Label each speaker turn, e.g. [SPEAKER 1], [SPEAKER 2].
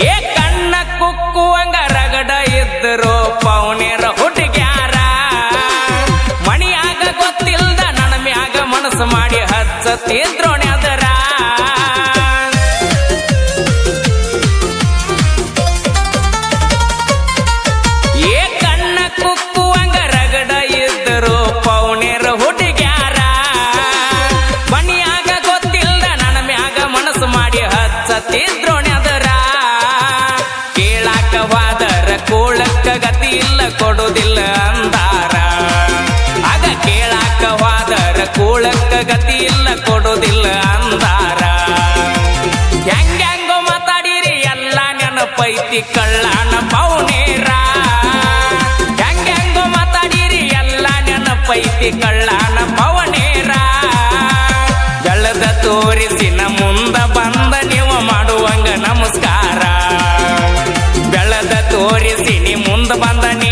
[SPEAKER 1] ಏ ಕಣ್ಣ ಕುಕ್ಕುವಂಗ ರಗಡ ಇದ್ದರು ಪೌನೇರ ಹುಡುಗ್ಯಾರ ಮಣಿಯಾಗ ಗೊತ್ತಿಲ್ದ ನನ್ನ ಮ್ಯಾಗ ಮನಸ್ಸು ಮಾಡಿ ಹಚ್ಚತ್ತಿದ್ರೋಣೆ ಅದರ ಏ ಕಣ್ಣ ಕುಕ್ಕುವಂಗ ರಗಡ ಇದ್ದರು ಪೌನೇರ ಹುಡುಗ್ಯಾರ ಮಣಿಯಾಗ ಗೊತ್ತಿಲ್ದ ನನ್ನ ಮ್ಯಾಗ ಮನಸ್ಸು ಮಾಡಿ ಹಚ್ಚತ್ತಿದ್ರೋಣೆ ಅದರ ಕೇಳಾಕವಾದರ ಕೋಳಕ್ಕ ಗತಿ ಇಲ್ಲ ಕೊಡುವುದಿಲ್ಲ ಅಂದಾರ ಆಗ ಕೇಳಾಕವಾದರ ಕೋಳಕ್ಕ ಗತಿ ಇಲ್ಲ ಕೊಡುವುದಿಲ್ಲ ಅಂದಾರ ಹೆಂಗೋ ಮಾತಾಡಿರಿ ಎಲ್ಲ ನೆನಪೈತಿ ಕಳ್ಳನ ಪೌನೇರ ಹೆಂಗೋ ಮಾತಾಡಿರಿ ಎಲ್ಲ ನೆನಪೈತಿ ಕಳ್ಳನ ಪೌನೇರ ಬೆಳೆದ ತೋರಿಸಿನ ಮುಂದ ಬಂದ ನೀವು ಮಾಡುವಂಗ ನಮಸ್ಕಾರ ಬೆಳೆದ ತೋರಿಸಿ ನೀ ಮುಂದ ಬಂದ ನೀ